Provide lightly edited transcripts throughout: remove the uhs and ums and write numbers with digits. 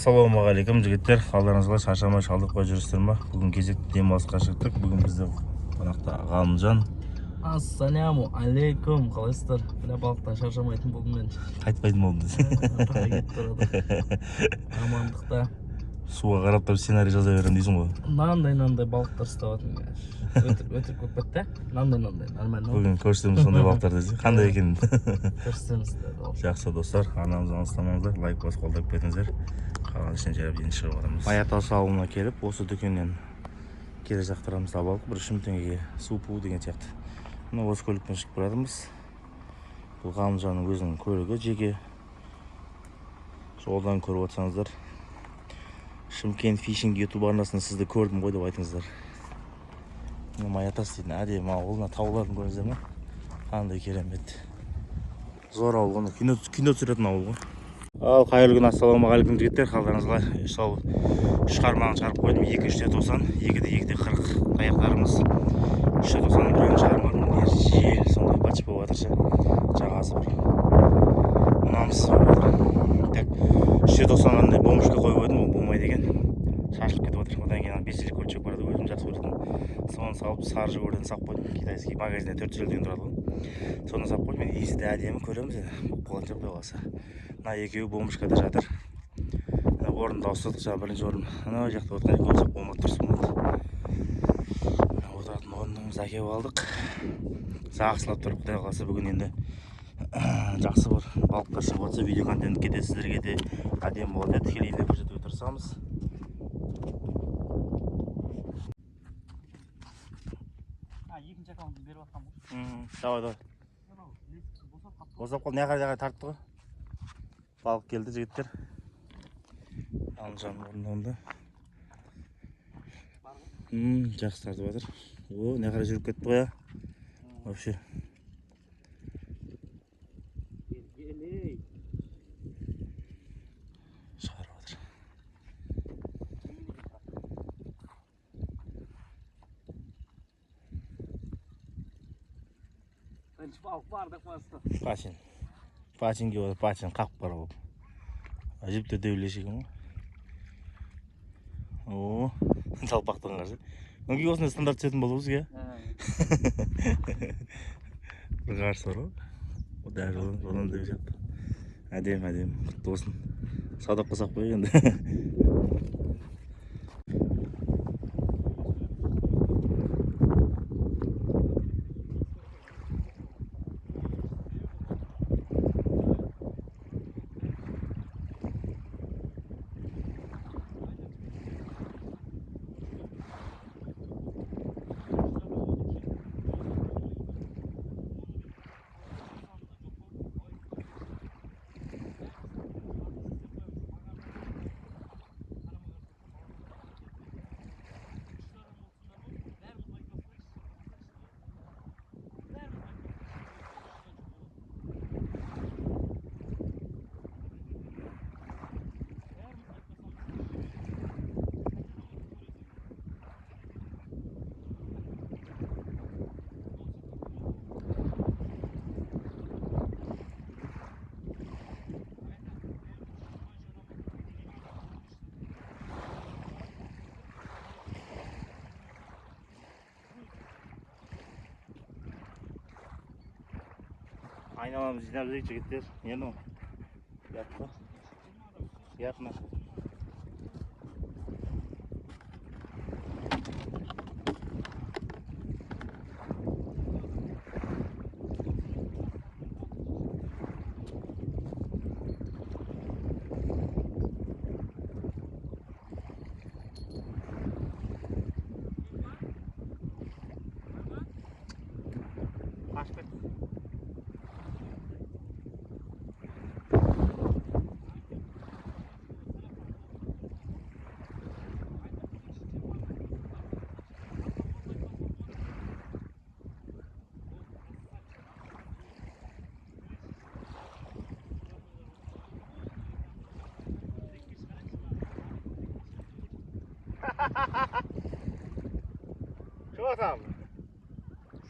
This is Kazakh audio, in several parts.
Ассалаумағалейкум жігіттер, қалдарыңызға шаршамай шалдық қой жүрістер ма? Бүгін кезекті демалысқа шықтық. Бүгін бізде қонақта Ғалымжан. Ассаляму алейкум, қалайсыздар? Мына балықтан шаршамайтын болдым мен. Қайтпайтын болдым десең. Амандықта. Суға қарап тұрып сценарий жаза беремін дейсің ғой. Нандай балықтар ұстап жатырмын. Өтірік көп кетті. Нандай нормально. Бүгін көрсетеміз сондай балықтар десе. Қандай екенін көрсетеміз. Жақсы достар, арнамыздан алыстамаңыздар, лайк басып қолдап кетіңіздер. Қалған ішіне жарап енді шығып жатырмыз. Маятау салымына келіп, осы дүкеннен келе жақтырамыз табалық. 1 теңгеге супу деген сияқты. Мына осы көлікпен шығып баратырмыз. Бұл Ғалымжанның өзінің көлігі жеке. Жолдан көріп отырсаңыздар. Шымкент фишинг ютуб арнасында сізді көрдім ғой деп айтыңыздар. Маятас дейтін әдемі ауылына тауларын көріңіздер ме? Қандай керемет. Зор ауыл ғой, кино түсіретін ауыл ғой. Ал қайырлы күн, ассалаумағалейкум жігіттер, қалдарыңызға сол шығармағын шығарып қойдым. 2-3-те 90, 2-де 40 таяқтарымыз. 3-те 90 біреуін шығармадым. Жел сондай бачып болып жатыршы. Жағасы бір ұнамсыз болып жатыр. Так 3-те 90-андай бомбышқа қойып едім, ол болмайды екен. Шашылып кетіп отыр. Одан кейін бесілік көлшек барады, өзім жақсы көретін. Соны салып саржы көрден сап қойдым. Китайский магазинде 400 деген тұрады ғой. Соны сап қойдым. Мен иісі де әдемі көреміз. Қолын жаппай қалса. Мына екеуі бомбышкада жатыр. Орында ұстадық, жаңа бірінші орын. Ана жақта отқан екеуі сап болмады, дұрыс болмады. Отыратын орнымызды әкеп алдық. Жақсылап тұрып, құдай қаласа бүгін енді жақсы бір балықтар шығып жатса, видео контент кетеді, сіздерге де әдемі болады. Тікелей эфирде көрсетуге тырысамыз. Екінші аккаунтты беріп жатқан ғой. Давай. Босап қол, не қарай тартты ғой. Балық келді жігіттер. Ғалымжан орнында. Жақсы тартып жатыр. О, не қарай жүріп кетті ғой. Вообще. Шығарып жатыр. Пачинге бар, пачин қақ бар ол. Әжіпті дөйлеші екен ғой. О, жалпақтың қарсы. Мүнге осындай стандарт түсетін болу бізге. Бір қарсы бар ғой. О, дәл одан дөй сияқты. Әдем, құтты болсын. Саудап қылсақ қой енді. Айналамыз жинап жүрейік жігіттер. Нені ол? Ұят па? Ұят ма? Қашып кетті. Şu adam.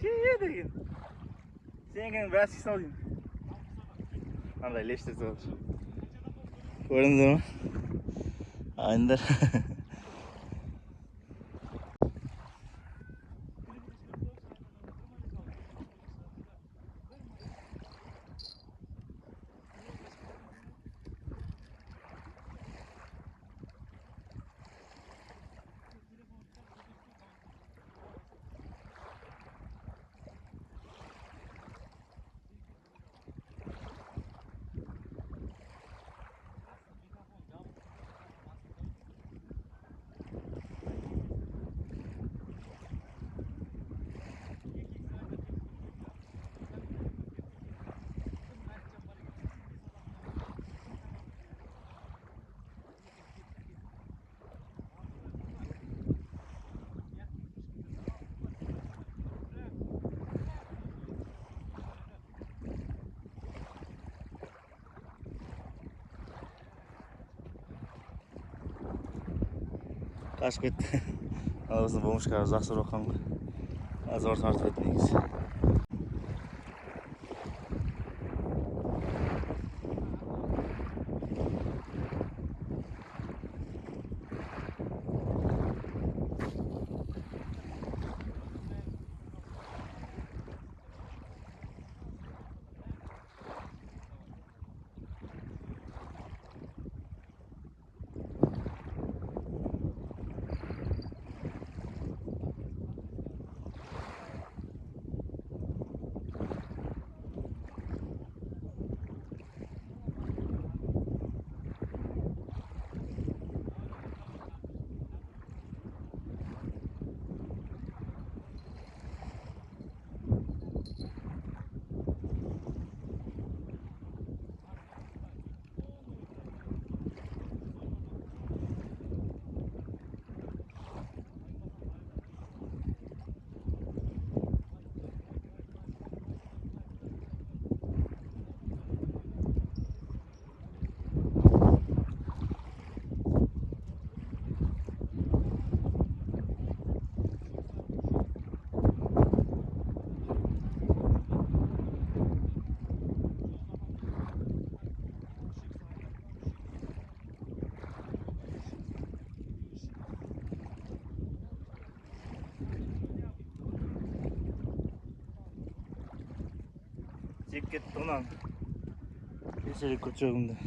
Şey değil. Senin biraz kısa olayım. Anda leşte zor. Gördünüz mü? Aynen. Kaçıp ketdi. Anasını болмышқа жақсы ұрып ғой. Азыр тартып кетті негізі. Жеп кетті онан. Кешелік көтшөгімді.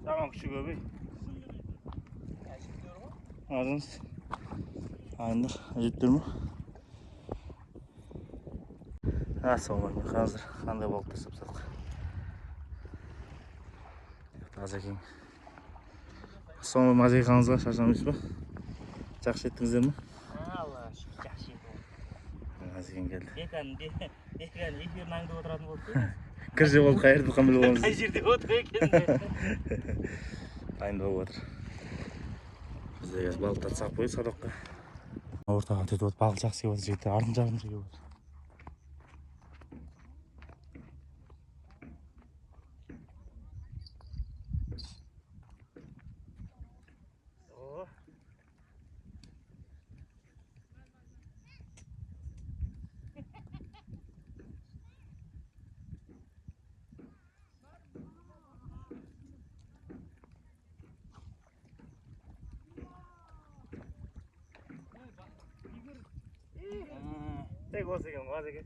Tamam küçük abi. Ağzınız. Aynen. Acıttır mı? Nasıl olmak hazır. Qanday болып tasап сатық. Таза екен. Соңғы маза қылғаныңызға шаршамайсыз ба? Жақсы еттіңіздер ме? Алла шүкір жақсы еді. Маза екен келді. Екен эфирін аңдып отыратын болды. Кір же болып қайырды қамыл боламыз. Қай жерде отыр екен. Дайын болып отыр. Бізде қазір балықтарды сап қойды садаққа. Ортаға төтіп отыр, балық жақсы кеп отыр жігіттер, артын жағын кеп отыр. Tek olsa екен, қаз екен.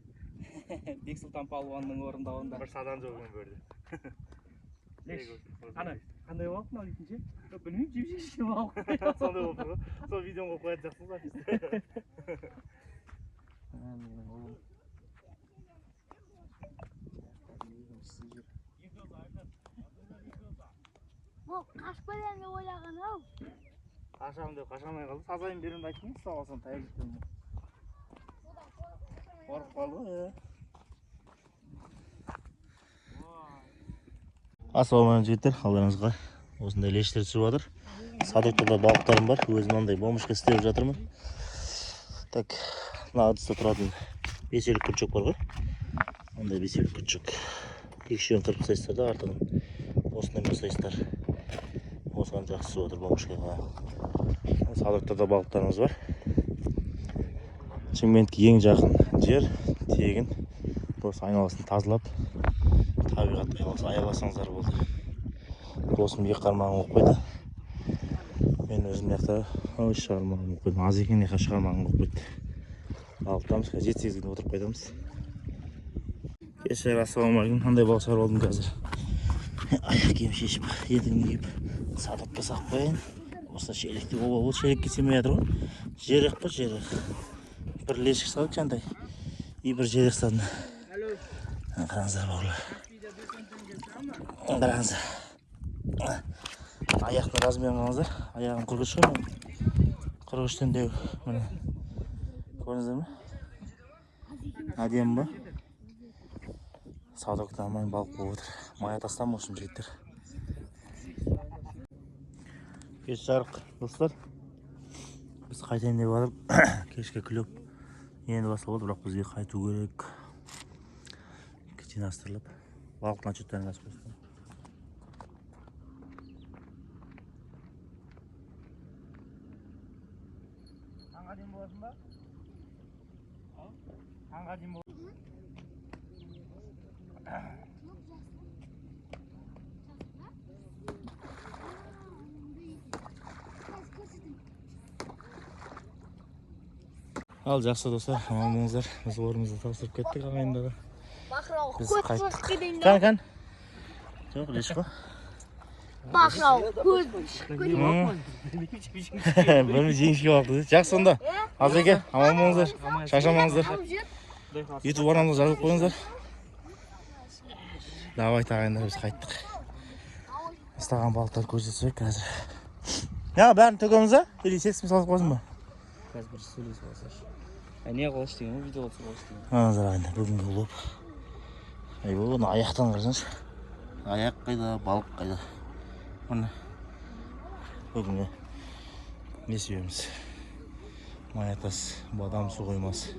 Бексұлтан палуанның орындауында. Бір садан жоқ екен бөрді. Ана, қандай балық мынау дейтін ше? Білмеймін, жеп-жеп балық. Сондай болып тұр ғой. Сол видеоны қойып қоятын жақсың ба? Bu kaç paranı oyladın ha? Қашам деп қашамай қалды. Сазайын беремін айттың, ұстап алсам таяқ жейтін. Қорқып қалды. Ассалаумағалейкум жігіттер, қалдарыңызға. Осындай лештер түсіп жатыр. Садықта балықтарым бар. Өзім мынандай бомбышка істеп жатырмын. Так, мына ыдыста тұратын беселік күрчек бар ғой. Мындай беселік күрчек. Екшеуін қырып тастайсыздар да артынан. Осындай жасайсыздар. Осыған жақсы түсіп жатыр бомбышкаға. Садықта балықтарымыз бар. Шымкентке ең жақын жер, тегін. Осы айналасын тазалап, табиғатты аяласаңыздар болды. Досым екі қармағын оқып қойды. Мен өзім яқта үш шығармағын оқып қойдым. Аз екен екі шығармағын оқып қойды. Балықтамыз, 7-8 күн отырып қайтамыз. Кешір, ассалаумағалейкум. Қандай балық шығарып алдым қазір. Аяқ киім шешіп, етігін киіп, садыққа сақ қояйын. Осы шелекте ол шелекке семей жатыр ғой. Жерек па, жерек. Бір лешік салып жандай. И бір жерек салдым. Қараңыздар бауырлар. Қараңыздар. Аяқтың размерін қараңыздар. Аяғым 43 ғой. 43-тен деу. Міне. Көрдіңіздер ме? Әдемі ба? Сауда күтамайын балық болып отыр. Мая тастам осым жігіттер. Кеш жарық достар. Біз қайтайын деп алып, кешке күліп енді басылып отыр, бірақ бізге қайту керек. Жинастырылып, балықтың отчеттарын жазып қойсын. Таңға дейін боласың ба? Таңға дейін боласың? Ал жақсы достар, аман болыңыздар. Біз орнымызды тапсырып кеттік ағайындағы. Biz qaytdik. Kan. Жоқ, леш қой. Бақырау, көз. Бөлме жеңішке бақты. Жақсы онда. Азеке, аман болыңыздар. Шашамаңыздар. YouTube арнамызға жазылып қойыңыздар. Давай ағайындар, біз қайттық. Ұстаған балықтар көрсетсек қазір. Ya бәрін төгеміз ба? Или сексін салып қойсын ба? Қазір бір сөйлесіп алсашы. Не қылыш деген, видео қылыш деген. Аназар ағайындар, бүгінгі влог. Айбой, оны аяқтан қарасаңшы. Аяқ қайда, балық қайда. Оны бүгінгі не себеміз? Маятас, бадам су қоймасы.